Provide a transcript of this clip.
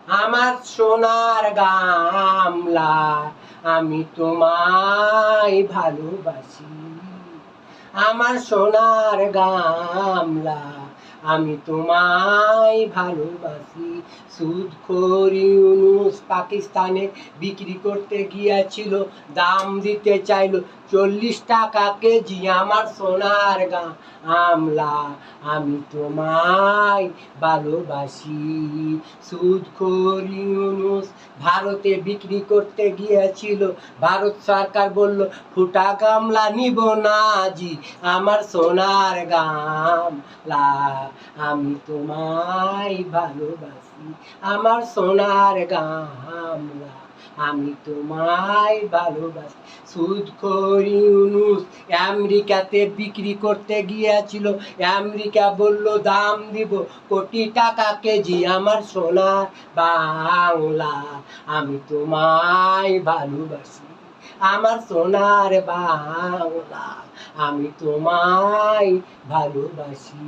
আমার সোনার গামলা, আমি তোমায় ভালোবাসি। আমার সোনার গামলা, আমি তোমায় ভালোবাসি। সুদখোর ইউনুস পাকিস্তানে বিক্রি করতে গিয়েছিল, দাম দিতে চাইলো 40 টাকা কেজি। আমার সোনার গামলা, আমি তোমায় ভালোবাসি। সুদখোর ইউনুস ভারতে বিক্রি করতে গিয়েছিল, ভারত সরকার বলল ফুটা গামলা নিব না জি। আমার সোনার গামলা, আমি তোমায় ভালোবাসি। আমার সোনার গামলা, আমি তোমায় ভালোবাসি। সুদখোর ইউনুস আমেরিকাতে বিক্রি করতে গিয়েছিল, আমেরিকা বলল দাম দিব কোটি টাকা কেজি। আমার সোনার বাংলা, আমি তোমায় ভালোবাসি। আমার সোনার বাংলা, আমি তোমায় ভালোবাসি।